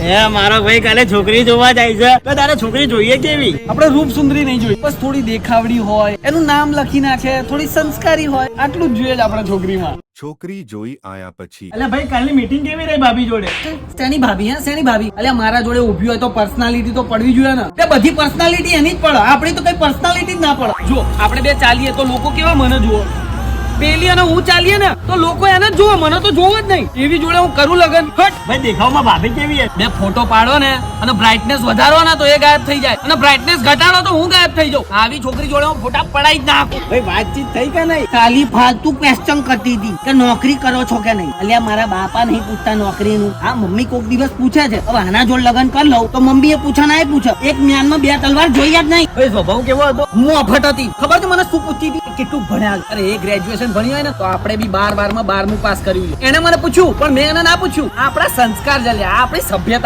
એ મારો ભાઈ કાલે છોકરી જોવા જાય છે તો તારે છોકરી જોઈએ કેવી? આપણે રૂપ સુંદરી નહીં જોઈ, બસ થોડી દેખાવડી હોય, એનું નામ લખી નાખે, થોડી સંસ્કારી હોય, આટલું જ જોઈએ જ આપણે છોકરીમાં. છોકરી જોઈ આયા પછી એટલે ભાઈ કાલની મીટિંગ કેવી રહી ભાભી જોડે? શેની ભાભી શેની ભાભી? અલ્યા મારા જોડે ઊભી હોય તો પર્સનાલિટી તો પડવી જોઈએ ને. તે બધી પર્સનાલિટી એની જ પડે, આપણી તો કઈ પર્સનાલિટી જ ના પડે. જો આપણે બે ચાલીએ તો લોકો કેવા મને જુઓ, પેલી અને હું ચાલીએ ને તો લોકો એને જ જુઓ, મને તો જોવો જ નહીં. એવી જોડે હું કરું લગન, હટ. ભાઈ દેખાવમાં ભાભી કેવી છે? બે ફોટો પાડો ને અને બ્રાઇટનેસ વધારો ને તો એ ગાયબ થઈ જાય, અને બ્રાઇટનેસ ઘટાડો તો હું ગાયબ થઈ જાઉં. આવી છોકરી જોડે હું ફોટા પડાઈ જ ના આપું. ભાઈ વાતચીત થઈ કે નહીં? ખાલી ફાલતુ ક્વેશ્ચન કરતી હતી કે નોકરી કરો છો કે નહીં. અલ્યા મારા બાપા નહીં પૂછતા નોકરીનું. હા મમ્મી કોક દિવસ પૂછે છે, હવે આના જોડે લગન કરી લઉં તો મમ્મી એ પૂછે ના એ પૂછે. એક મ્યાનમાં બે તલવાર જોઈએ જ નહીં. ભાઈ સ્વભાવ કેવો હતો? હું અફટ હતી. ખબર છે મને શું પૂછતી હતી? કેટલું ભણ્યા? અરે એ ગ્રેજ્યુએશન ભણી હોય ને તો આપણે બી 12 માં 12મું પાસ કર્યું છે. એને મને પૂછ્યું પણ મેં એને ના પૂછ્યું. આપણા સંસ્કાર જલ્યા, આપણી સભ્યતા.